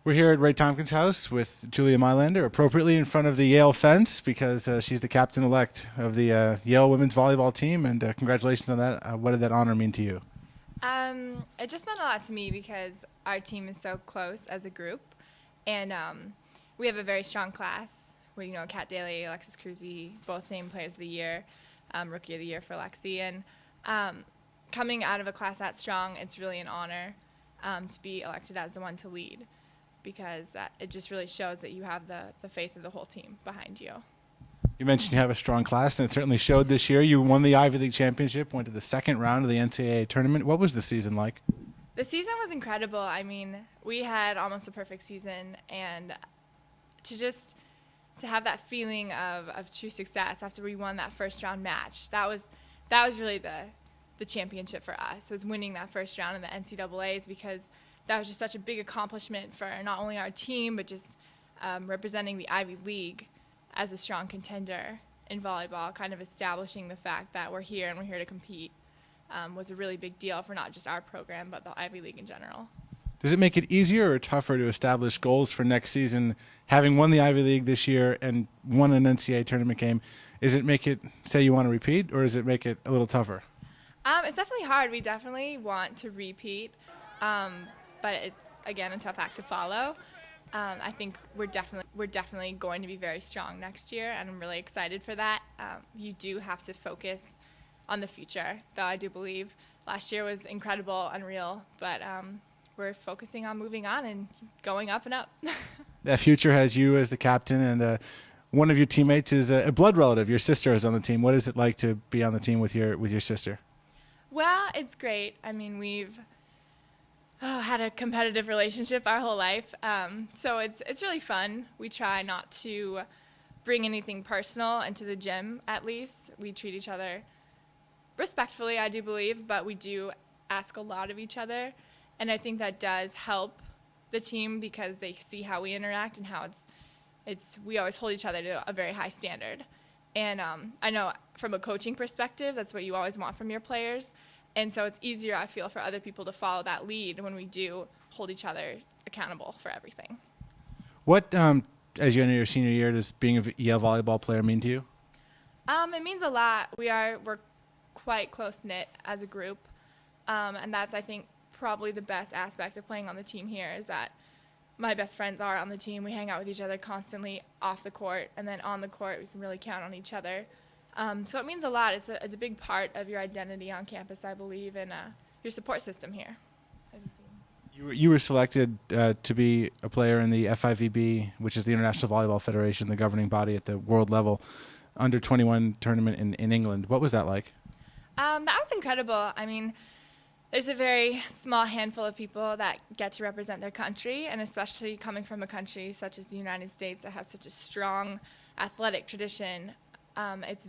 We're here at Ray Tompkins' house with Julia Mailander, appropriately in front of the Yale fence because she's the captain-elect of the Yale women's volleyball team, and congratulations on that. What did that honor mean to you? It just meant a lot to me because our team is so close as a group, and we have a very strong class. We, Kat Daly, Alexis Cruzy, both named Players of the Year, Rookie of the Year for Lexi, and coming out of a class that strong, it's really an honor to be elected as the one to lead, because it just really shows that you have the faith of the whole team behind you. You mentioned you have a strong class, and it certainly showed this year. You won the Ivy League championship, went to the second round of the NCAA tournament. What was the season like? The season was incredible. I mean, we had almost a perfect season, and to have that feeling of true success after we won that first round match, that was really the championship for us, was winning that first round in the NCAAs, because that was just such a big accomplishment for not only our team, but just representing the Ivy League as a strong contender in volleyball, kind of establishing the fact that we're here and we're here to compete, was a really big deal for not just our program, but the Ivy League in general. Does it make it easier or tougher to establish goals for next season, having won the Ivy League this year and won an NCAA tournament game? Does it make it say you want to repeat, or does it make it a little tougher? It's definitely hard. We definitely want to repeat, but it's, again, a tough act to follow. I think we're definitely going to be very strong next year, and I'm really excited for that. You do have to focus on the future, though I do believe last year was incredible, unreal, but we're focusing on moving on and going up and up. That future has you as the captain, and one of your teammates is a blood relative. Your sister is on the team. What is it like to be on the team with your sister? Well, it's great. I mean, we've had a competitive relationship our whole life, so it's really fun. We try not to bring anything personal into the gym, at least. We treat each other respectfully, I do believe, but we do ask a lot of each other, and I think that does help the team because they see how we interact and how we always hold each other to a very high standard. And I know from a coaching perspective, that's what you always want from your players. And so it's easier, I feel, for other people to follow that lead when we do hold each other accountable for everything. What, as you enter your senior year, does being a Yale volleyball player mean to you? It means a lot. We're quite close-knit as a group. And that's, I think, probably the best aspect of playing on the team here, is that my best friends are on the team. We hang out with each other constantly off the court, and then on the court we can really count on each other. So it means a lot. It's a big part of your identity on campus, I believe, and your support system here. You were selected to be a player in the FIVB, which is the International Volleyball Federation, the governing body at the world level, under 21 tournament in England. What was that like? That was incredible. I mean, there's a very small handful of people that get to represent their country, and especially coming from a country such as the United States that has such a strong athletic tradition, it was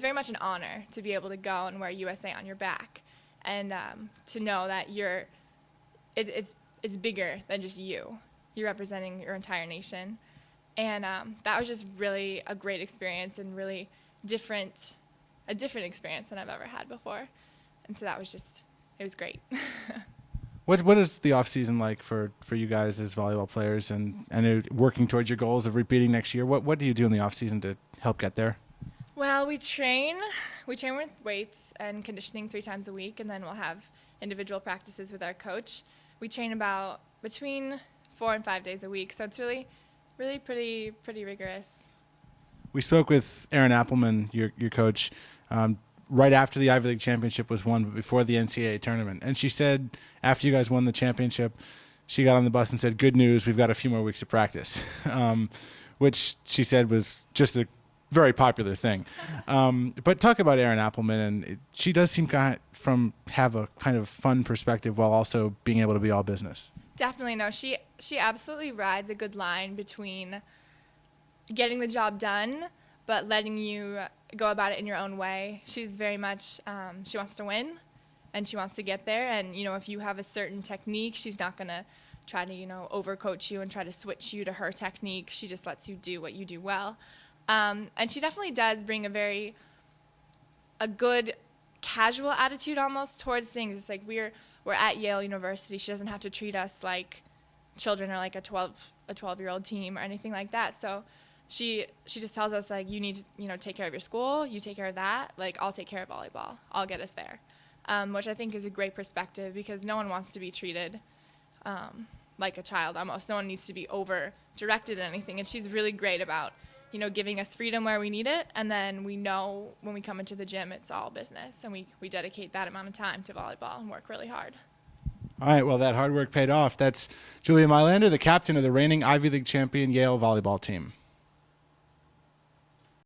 very much an honor to be able to go and wear USA on your back, and to know that it's bigger than just you. You're representing your entire nation, and that was just really a great experience and really a different experience than I've ever had before. And so it was great. What is the off season like for you guys as volleyball players, and working towards your goals of repeating next year? What do you do in the off season to help get there? Well, we train with weights and conditioning 3 times a week, and then we'll have individual practices with our coach. We train about between 4 and 5 days a week, so it's really pretty rigorous. We spoke with Erin Appelman, your coach, right after the Ivy League championship was won, but before the NCAA tournament. And she said after you guys won the championship, she got on the bus and said, "Good news, we've got a few more weeks of practice," which she said was just a very popular thing. But talk about Erin Appelman, and she does seem have a kind of fun perspective while also being able to be all business. Definitely, no. She absolutely rides a good line between getting the job done, but letting you go about it in your own way. She's very much, she wants to win, and she wants to get there. And, if you have a certain technique, she's not going to try to, overcoach you and try to switch you to her technique. She just lets you do what you do well. And she definitely does bring a good casual attitude almost towards things. It's like we're at Yale University. She doesn't have to treat us like children are like a 12-year-old team or anything like that. So she just tells us, like, you need to, you know, take care of your school, you take care of that, like, I'll take care of volleyball, I'll get us there, which I think is a great perspective, because no one wants to be treated like a child almost. No one needs to be over directed in anything, and she's really great about, you know, giving us freedom where we need it, and then we know when we come into the gym it's all business, and we dedicate that amount of time to volleyball and work really hard. All right, well, that hard work paid off. That's Julia Mailander, the captain of the reigning Ivy League champion Yale volleyball team.